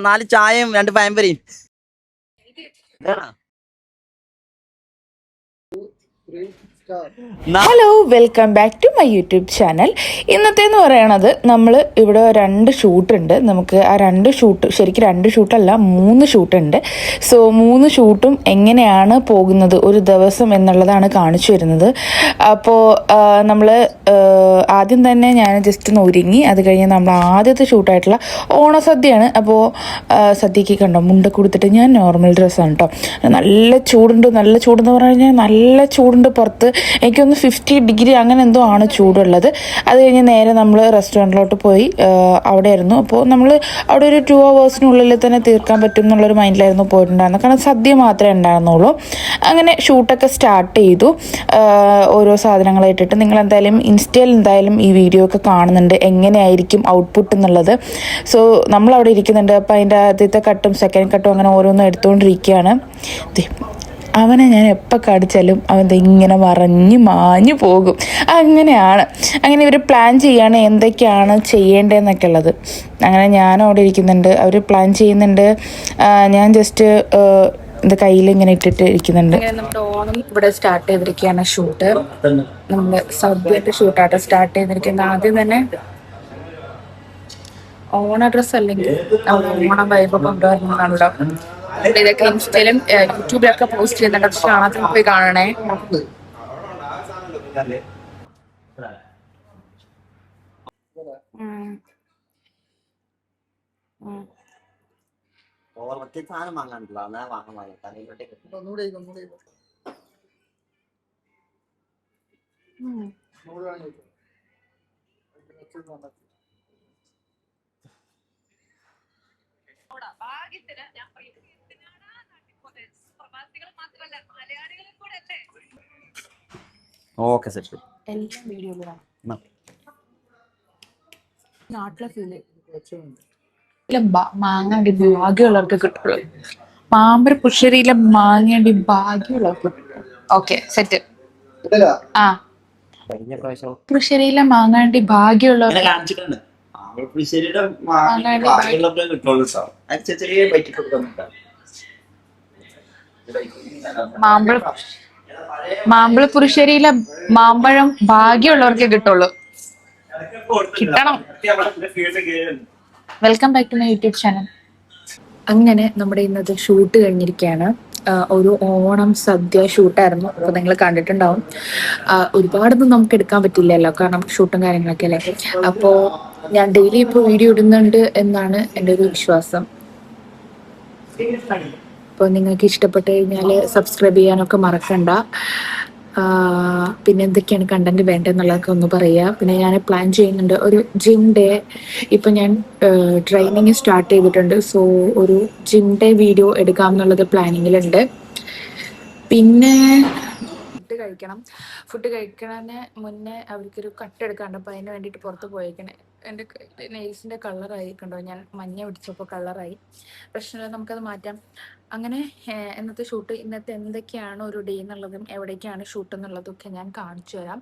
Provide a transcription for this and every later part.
നാല് ചായയും 2 പഴംപൊരിയും. Hello, welcome back to my YouTube channel. ഇന്നത്തേന്ന് പറയണത് നമ്മൾ ഇവിടെ 2 ഷൂട്ടുണ്ട്. നമുക്ക് ആ 2 ഷൂട്ട് ശരിക്കും 2 ഷൂട്ടല്ല 3 ഷൂട്ടുണ്ട്. സോ 3 ഷൂട്ടും എങ്ങനെയാണ് പോകുന്നത് ഒരു ദിവസം എന്നുള്ളതാണ് കാണിച്ചു വരുന്നത്. അപ്പോൾ നമ്മൾ ആദ്യം തന്നെ ഞാൻ ജസ്റ്റ് ഒന്ന് ഒരുങ്ങി. അത് കഴിഞ്ഞ് നമ്മൾ ആദ്യത്തെ ഷൂട്ടായിട്ടുള്ള ഓണസദ്യയാണ്. അപ്പോൾ സദ്യക്ക് കണ്ടോ മുണ്ടൊക്കെ കൊടുത്തിട്ട് ഞാൻ നോർമൽ ഡ്രസ്സാണ് കേട്ടോ. നല്ല ചൂടെന്ന് പറഞ്ഞു കഴിഞ്ഞാൽ നല്ല ചൂടുണ്ട് പുറത്ത്. എനിക്കൊന്ന് 50 ഡിഗ്രി അങ്ങനെ എന്തോ ആണ് ചൂടുള്ളത്. അത് കഴിഞ്ഞ് നേരെ നമ്മൾ റെസ്റ്റോറൻറ്റിലോട്ട് പോയി അവിടെ ആയിരുന്നു. അപ്പോൾ നമ്മൾ അവിടെ ഒരു 2 hours തന്നെ തീർക്കാൻ പറ്റും എന്നുള്ളൊരു മൈൻഡിലായിരുന്നു പോയിട്ടുണ്ടായിരുന്നത്. കാരണം സദ്യ മാത്രമേ ഉണ്ടായിരുന്നുള്ളൂ. അങ്ങനെ ഷൂട്ടൊക്കെ സ്റ്റാർട്ട് ചെയ്തു. ഓരോ സാധനങ്ങളായിട്ടിട്ട് നിങ്ങൾ എന്തായാലും ഇൻസ്റ്റയിൽ എന്തായാലും ഈ വീഡിയോ ഒക്കെ കാണുന്നുണ്ട് എങ്ങനെയായിരിക്കും ഔട്ട്പുട്ട് എന്നുള്ളത്. സോ നമ്മളവിടെ ഇരിക്കുന്നുണ്ട്. അപ്പോൾ അതിൻ്റെ ആദ്യത്തെ കട്ടും സെക്കൻഡ് കട്ടും അങ്ങനെ ഓരോന്നും എടുത്തുകൊണ്ടിരിക്കുകയാണ്. അവനെ ഞാൻ എപ്പോൾ കാണിച്ചാലും അവൻ ഇങ്ങനെ മാഞ്ഞു പോകും. അങ്ങനെയാണ്. അങ്ങനെ ഇവർ പ്ലാൻ ചെയ്യാണ് എന്തൊക്കെയാണ് ചെയ്യേണ്ടതെന്നൊക്കെ ഉള്ളത്. അങ്ങനെ ഞാനും അവിടെ ഇരിക്കുന്നുണ്ട്. അവർ പ്ലാൻ ചെയ്യുന്നുണ്ട്. ഞാൻ ജസ്റ്റ് ഇത് കയ്യിൽ ഇങ്ങനെ ഇട്ടിട്ട് ഇരിക്കുന്നുണ്ട്. അങ്ങനെ നമ്മുടെ ഓണം ഇവിടെ സ്റ്റാർട്ട് ചെയ്തിരിക്കുകയാണ് ഷൂട്ട്. നമ്മുടെ സദ്യയുടെ ഷൂട്ടായിട്ട് സ്റ്റാർട്ട് ചെയ്തിരിക്കുന്നത്. ആദ്യം തന്നെ ഓണ ഡ്രസ്സ് അല്ലെങ്കിൽ ഓണം വൈബ് കൊണ്ടുവരുന്നതാണല്ലോ. ഇതൊക്കെ ഇൻസ്റ്റയിലും യൂട്യൂബിലൊക്കെ പോസ്റ്റ് ചെയ്യുന്നുണ്ട്. പക്ഷെ ആദ്യം പോയി കാണണേ. Okay set. എല്ലാം വീഡിയോയിലാണ് നാട്ടിലെ ഫീല്. മാങ്ങാണ്ടി ഭാഗ്യമുള്ളവർക്ക് കിട്ടുള്ളൂ. മാമ്പര പുഷരിയിലെ മാങ്ങാണ്ടി ഭാഗ്യമുള്ളവർക്ക് കിട്ടും. Okay set. ആ പുഷരിയിലെ മാങ്ങാണ്ടി ഭാഗ്യമുള്ളവർക്ക് മാമ്പഴപ്പുരുശ്ശേരിയിലെ മാമ്പഴം ഭാഗ്യമുള്ളവർക്കേ കിട്ടുള്ളൂ. കിട്ടണം. Welcome back to my YouTube channel. അങ്ങനെ നമ്മുടെ ഇന്നത്തെ ഷൂട്ട് കഴിഞ്ഞിരിക്കുകയാണ്. ഒരു ഓണം സദ്യ ഷൂട്ടായിരുന്നു. അപ്പോൾ നിങ്ങൾ കണ്ടിട്ടുണ്ടാവും. ഒരുപാടൊന്നും നമുക്ക് എടുക്കാൻ പറ്റില്ലല്ലോ, കാരണം ഷൂട്ടും കാര്യങ്ങളൊക്കെ അല്ലേ. അപ്പോൾ ഞാൻ ഡെയിലി ഇപ്പോൾ വീഡിയോ ഇടുന്നുണ്ട് എന്നാണ് എൻ്റെ ഒരു വിശ്വാസം. അപ്പോൾ നിങ്ങൾക്ക് ഇഷ്ടപ്പെട്ട് കഴിഞ്ഞാൽ സബ്സ്ക്രൈബ് ചെയ്യാനൊക്കെ മറക്കണ്ട. പിന്നെ എന്തൊക്കെയാണ് കണ്ടന്റ് വേണ്ടതെന്നുള്ളതൊക്കെ ഒന്ന് പറയുക. പിന്നെ ഞാൻ പ്ലാൻ ചെയ്യുന്നുണ്ട് ഒരു ജിം ഡേ. ഇപ്പം ഞാൻ ട്രെയിനിങ് സ്റ്റാർട്ട് ചെയ്തിട്ടുണ്ട്. സോ ഒരു ജിം ഡേ വീഡിയോ എടുക്കാം എന്നുള്ളത് പ്ലാനിങ്ങിലുണ്ട്. പിന്നെ ഫുഡ് കഴിക്കണതിന് മുന്നേ അവർക്കൊരു കട്ടെടുക്കാണ്ട്. അപ്പോൾ അതിന് വേണ്ടിയിട്ട് പുറത്ത് പോയേക്കണേ. എൻ്റെ നെയിൽസിൻ്റെ കളറായി കണ്ടോ, ഞാൻ മഞ്ഞ പിടിച്ചപ്പോൾ കളറായി. പ്രശ്നമില്ല, നമുക്കത് മാറ്റാം. അങ്ങനെ ഇന്നത്തെ ഷൂട്ട്, ഇന്നത്തെ എന്തൊക്കെയാണ് ഒരു ഡേ എന്നുള്ളതും എവിടേക്കാണ് ഷൂട്ട് എന്നുള്ളതൊക്കെ ഞാൻ കാണിച്ചു തരാം.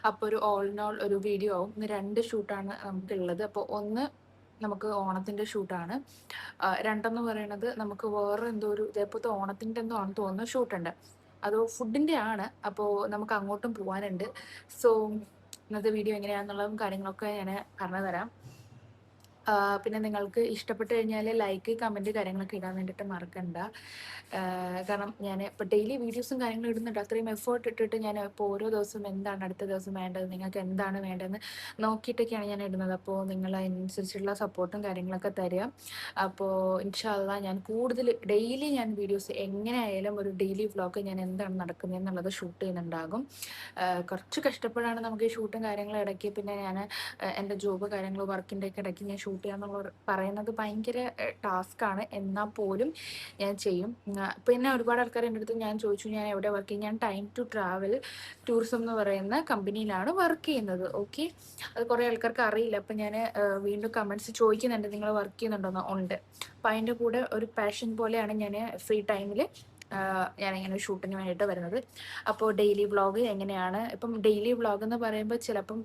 അപ്പോൾ ഒരു ഓൾ ഇൻ ഓൾ ഒരു വീഡിയോ ആവും. ഇന്ന് 2 ഷൂട്ടാണ് നമുക്കുള്ളത്. അപ്പോൾ ഒന്ന് നമുക്ക് ഓണത്തിൻ്റെ ഷൂട്ടാണ്. 2 പറയണത് നമുക്ക് വേറെ എന്തോ ഒരു ഇതേപോലത്തെ ഓണത്തിൻ്റെ എന്തോ ആണെന്ന് തോന്നുന്നു ഷൂട്ടുണ്ട്. അത് ഫുഡിൻ്റെ ആണ്. അപ്പോൾ നമുക്ക് അങ്ങോട്ടും പോകാനുണ്ട്. സോ ഇന്നത്തെ വീഡിയോ എങ്ങനെയാണെന്നുള്ളതും കാര്യങ്ങളൊക്കെ ഞാൻ പറഞ്ഞു തരാം. പിന്നെ നിങ്ങൾക്ക് ഇഷ്ടപ്പെട്ട് കഴിഞ്ഞാൽ ലൈക്ക് കമൻറ്റ് കാര്യങ്ങളൊക്കെ ഇടാൻ വേണ്ടിയിട്ട് മറക്കണ്ട. കാരണം ഞാൻ ഇപ്പോൾ ഡെയിലി വീഡിയോസും കാര്യങ്ങളും ഇടുന്നുണ്ട്. അത്രയും എഫേർട്ട് ഇട്ടിട്ട് ഞാൻ ഇപ്പോൾ ഓരോ ദിവസവും എന്താണ് അടുത്ത ദിവസം വേണ്ടത്, നിങ്ങൾക്ക് എന്താണ് വേണ്ടതെന്ന് നോക്കിയിട്ടൊക്കെയാണ് ഞാൻ ഇടുന്നത്. അപ്പോൾ നിങ്ങൾ അതിനനുസരിച്ചുള്ള സപ്പോർട്ടും കാര്യങ്ങളൊക്കെ തരിക. അപ്പോൾ ഇൻഷാ അള്ളാ ഞാൻ കൂടുതൽ ഡെയിലി ഞാൻ വീഡിയോസ് എങ്ങനെയായാലും ഒരു ഡെയിലി വ്ളോഗ് ഞാൻ എന്താണ് നടക്കുന്നത് എന്നുള്ളത് ഷൂട്ട് ചെയ്യുന്നുണ്ടാകും. കുറച്ച് കഷ്ടപ്പെടാണ് നമുക്ക് ഈ ഷൂട്ടും കാര്യങ്ങളും ഇടയ്ക്ക്. പിന്നെ ഞാൻ എൻ്റെ ജോബ് കാര്യങ്ങൾ വർക്കിൻ്റെ ഒക്കെ ഇടയ്ക്ക് ഞാൻ ഷൂട്ട് ചെയ്യാന്നുള്ള പറയുന്നത് ഭയങ്കര ടാസ്ക്കാണ്. എന്നാൽ പോലും ഞാൻ ചെയ്യും. പിന്നെ ഒരുപാട് ആൾക്കാർ എൻ്റെ അടുത്ത് ഞാൻ ചോദിച്ചു ഞാൻ എവിടെ വർക്ക് ചെയ്യും. ഞാൻ ടൈം ടു ട്രാവൽ ടൂറിസം എന്ന് പറയുന്ന കമ്പനിയിലാണ് വർക്ക് ചെയ്യുന്നത്. ഓക്കെ, അത് കുറേ ആൾക്കാർക്ക് അറിയില്ല. അപ്പം ഞാൻ വീണ്ടും കമൻറ്റ്സ് ചോദിക്കുന്നുണ്ട് നിങ്ങൾ വർക്ക് ചെയ്യുന്നുണ്ടോയെന്ന്. ഉണ്ട്. അപ്പം അതിൻ്റെ കൂടെ ഒരു പാഷൻ പോലെയാണ് ഞാൻ ഫ്രീ ടൈമിൽ ഞാനിങ്ങനെ ഷൂട്ടിന് വേണ്ടിയിട്ട് വരുന്നത്. അപ്പോൾ ഡെയിലി വ്ളോഗ് എങ്ങനെയാണ്, ഇപ്പം ഡെയിലി വ്ളോഗ് എന്ന് പറയുമ്പോൾ ചിലപ്പം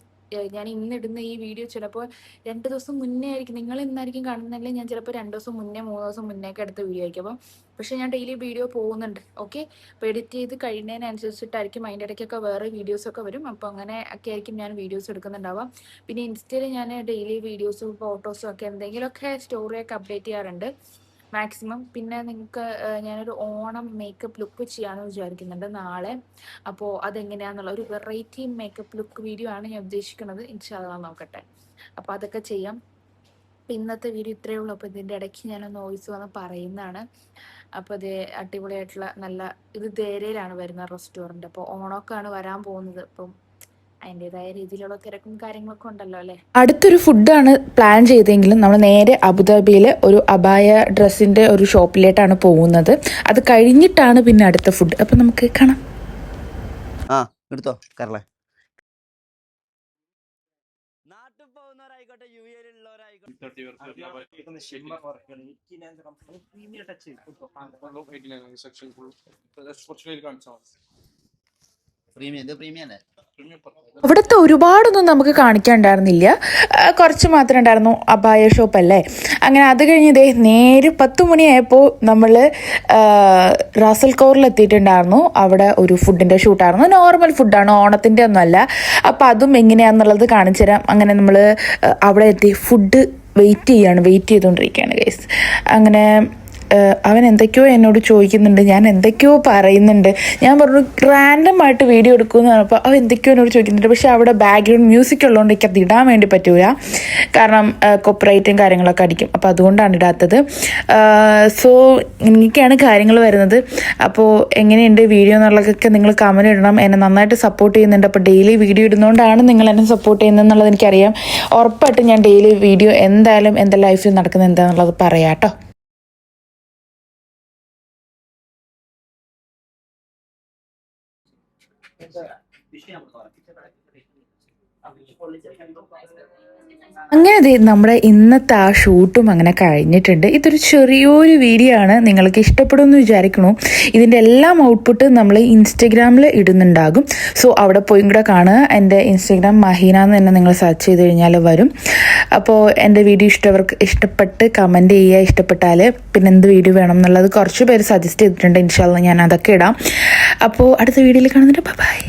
ഞാൻ ഇന്നിടുന്ന ഈ വീഡിയോ ചിലപ്പോൾ 2 ദിവസം മുന്നേ ആയിരിക്കും, നിങ്ങൾ ഇന്നായിരിക്കും കാണുന്നതല്ലേ, ഞാൻ ചിലപ്പോൾ 2 ദിവസം മുന്നേ 3 ദിവസം മുന്നേ ഒക്കെ എടുത്ത വീഡിയോ ആയിരിക്കും. അപ്പം പക്ഷേ ഞാൻ ഡെയിലി വീഡിയോ പോകുന്നുണ്ട്. ഓക്കെ, അപ്പോൾ എഡിറ്റ് ചെയ്ത് കഴിയുന്നതിനനുസരിച്ചിട്ടായിരിക്കും അതിൻ്റെ ഇടയ്ക്കൊക്കെ വേറെ വീഡിയോസൊക്കെ വരും. അപ്പോൾ അങ്ങനെ ഒക്കെ ആയിരിക്കും ഞാൻ വീഡിയോസ് എടുക്കുന്നുണ്ടാവാം. പിന്നെ ഇൻസ്റ്റയിൽ ഞാൻ ഡെയിലി വീഡിയോസും ഫോട്ടോസും ഒക്കെ എന്തെങ്കിലുമൊക്കെ സ്റ്റോറിയൊക്കെ അപ്ഡേറ്റ് ചെയ്യാറുണ്ട് മാക്സിമം. പിന്നെ നിങ്ങൾക്ക് ഞാനൊരു ഓണം മേക്കപ്പ് ലുക്ക് ചെയ്യാമെന്ന് വിചാരിക്കുന്നുണ്ട് നാളെ. അപ്പോൾ അതെങ്ങനെയാണെന്നുള്ള ഒരു വെറൈറ്റി മേക്കപ്പ് ലുക്ക് വീഡിയോ ആണ് ഞാൻ ഉദ്ദേശിക്കുന്നത്. ഇൻഷാ അല്ലാഹ് നോക്കട്ടെ, അപ്പോൾ അതൊക്കെ ചെയ്യാം. അപ്പോൾ ഇന്നത്തെ വീഡിയോ ഇത്രയേ ഉള്ളൂ. അപ്പോൾ ഇതിൻ്റെ ഇടയ്ക്ക് ഞാനൊന്ന് വോയിസ് വന്ന് പറയുന്നതാണ്. അപ്പോൾ ഇത് അടിപൊളിയായിട്ടുള്ള നല്ല ഇത് ദേരയിലാണ് വരുന്ന റെസ്റ്റോറൻറ്റ്. അപ്പോൾ ഓണമൊക്കെയാണ് വരാൻ പോകുന്നത്. അപ്പം അതിൻ്റെതായ രീതിയിലുള്ള തിരക്കും കാര്യങ്ങളൊക്കെ ഉണ്ടല്ലോ അല്ലേ. അടുത്തൊരു ഫുഡാണ് പ്ലാൻ ചെയ്തെങ്കിലും നമ്മൾ നേരെ അബുദാബിയിൽ ഒരു അബായ ഡ്രസ്സിൻ്റെ ഒരു ഷോപ്പിലേട്ടാണ് പോകുന്നത്. അത് കഴിഞ്ഞിട്ടാണ് പിന്നെ അടുത്ത ഫുഡ്. അപ്പം നമുക്ക് കാണാം. ആ എടുത്തോ കരളെ. നാട്ടിൽ പോകുന്നവരായിക്കോട്ടെ യു എ അവിടുത്തെ ഒരുപാടൊന്നും നമുക്ക് കാണിക്കാനുണ്ടായിരുന്നില്ല, കുറച്ച് മാത്രമേ ഉണ്ടായിരുന്നു. അബായ ഷോപ്പല്ലേ. അങ്ങനെ അത് കഴിഞ്ഞ് നേരെ 10 മണിയായപ്പോൾ നമ്മൾ റാസൽ കോറിൽ എത്തിയിട്ടുണ്ടായിരുന്നു. അവിടെ ഒരു ഫുഡിൻ്റെ ഷൂട്ടായിരുന്നു. നോർമൽ ഫുഡാണ്, ഓണത്തിൻ്റെ ഒന്നുമല്ല. അപ്പോൾ അതും എങ്ങനെയാണെന്നുള്ളത് കാണിച്ചു തരാം. അങ്ങനെ നമ്മൾ അവിടെ എത്തി ഫുഡ് വെയിറ്റ് ചെയ്തുകൊണ്ടിരിക്കുകയാണ് ഗൈസ്. അങ്ങനെ അവൻ എന്തൊക്കെയോ എന്നോട് ചോദിക്കുന്നുണ്ട്, ഞാൻ എന്തൊക്കെയോ പറയുന്നുണ്ട്. ഞാൻ പറഞ്ഞു റാൻഡമായിട്ട് വീഡിയോ എടുക്കുമെന്ന് പറഞ്ഞപ്പോൾ അവൻ എന്തൊക്കെയോ എന്നോട് ചോദിക്കുന്നുണ്ട്. പക്ഷേ അവിടെ ബാക്ക്ഗ്രൗണ്ട് മ്യൂസിക് ഉള്ളതുകൊണ്ട് എനിക്ക് അത് ഇടാൻ വേണ്ടി പറ്റൂല, കാരണം കോപ്പിറൈറ്റും കാര്യങ്ങളൊക്കെ അടിക്കും. അപ്പോൾ അതുകൊണ്ടാണ് ഇടാത്തത്. സോ ഇങ്ങനെയൊക്കെയാണ് കാര്യങ്ങൾ വരുന്നത്. അപ്പോൾ എങ്ങനെയുണ്ട് വീഡിയോ എന്നുള്ളതൊക്കെ നിങ്ങൾ കമൻറ്റ് ഇടണം. എന്നെ നന്നായിട്ട് സപ്പോർട്ട് ചെയ്യുന്നുണ്ട്. അപ്പോൾ ഡെയിലി വീഡിയോ ഇടുന്നതുകൊണ്ടാണ് നിങ്ങൾ എന്നെ സപ്പോർട്ട് ചെയ്യുന്നതെന്നുള്ളത് എനിക്കറിയാം. ഉറപ്പായിട്ടും ഞാൻ ഡെയിലി വീഡിയോ എന്തായാലും എൻ്റെ ലൈഫിൽ നടക്കുന്നത് എന്താണെന്നുള്ളത് പറയാം കേട്ടോ. അങ്ങനെ നമ്മുടെ ഇന്നത്തെ ആ ഷൂട്ടും അങ്ങനെ കഴിഞ്ഞിട്ടുണ്ട്. ഇതൊരു ചെറിയൊരു വീഡിയോ ആണ്, നിങ്ങൾക്ക് ഇഷ്ടപ്പെടുമെന്ന് വിചാരിക്കണു. ഇതിൻ്റെ എല്ലാം ഔട്ട്പുട്ട് നമ്മൾ ഇൻസ്റ്റഗ്രാമിൽ ഇടുന്നുണ്ടാകും. സോ അവിടെ പോയി കൂടെ കാണുക. എൻ്റെ ഇൻസ്റ്റഗ്രാം മഹീന എന്ന് തന്നെ നിങ്ങൾ സെർച്ച് ചെയ്ത് കഴിഞ്ഞാൽ വരും. അപ്പോൾ എൻ്റെ വീഡിയോ ഇഷ്ടപ്പെട്ട് കമൻറ്റ് ചെയ്യുക. ഇഷ്ടപ്പെട്ടാൽ പിന്നെ എന്ത് വീഡിയോ വേണം എന്നുള്ളത് കുറച്ച് പേര് സജസ്റ്റ് ചെയ്തിട്ടുണ്ട്. ഇൻഷാ അല്ലാഹ് ഞാൻ അതൊക്കെ ഇടാം. അപ്പോൾ അടുത്ത വീഡിയോയിൽ കാണുന്നുണ്ട്. ബൈ.